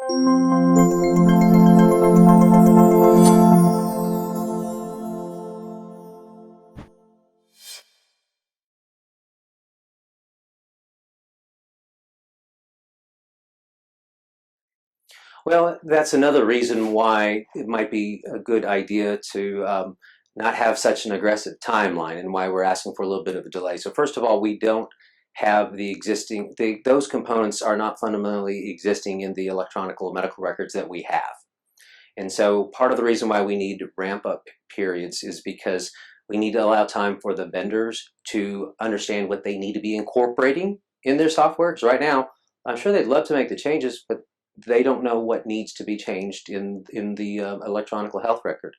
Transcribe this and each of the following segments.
Well, that's another reason why it might be a good idea to not have such an aggressive timeline, and why we're asking for a little bit of a delay. So first of all, we don't have those components are not fundamentally existing in the electronic medical records that we have. And so part of the reason why we need ramp up periods is because we need to allow time for the vendors to understand what they need to be incorporating in their software. Because right now, I'm sure they'd love to make the changes, but they don't know what needs to be changed in the electronic health record.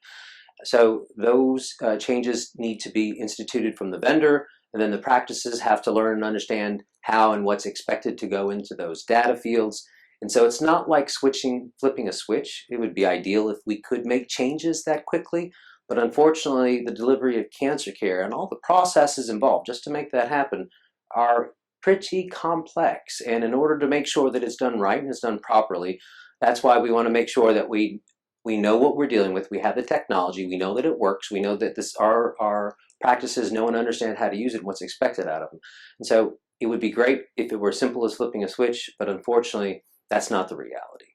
So those changes need to be instituted from the vendor, and then the practices have to learn and understand how and what's expected to go into those data fields. And so it's not like flipping a switch. It would be ideal if we could make changes that quickly, but unfortunately the delivery of cancer care and all the processes involved just to make that happen are pretty complex. And in order to make sure that it's done right and it's done properly, that's why we want to make sure that we know what we're dealing with. We have the technology. We know that it works. We know that our practices know and understand how to use it and what's expected out of them. And so it would be great if it were simple as flipping a switch, but unfortunately, that's not the reality.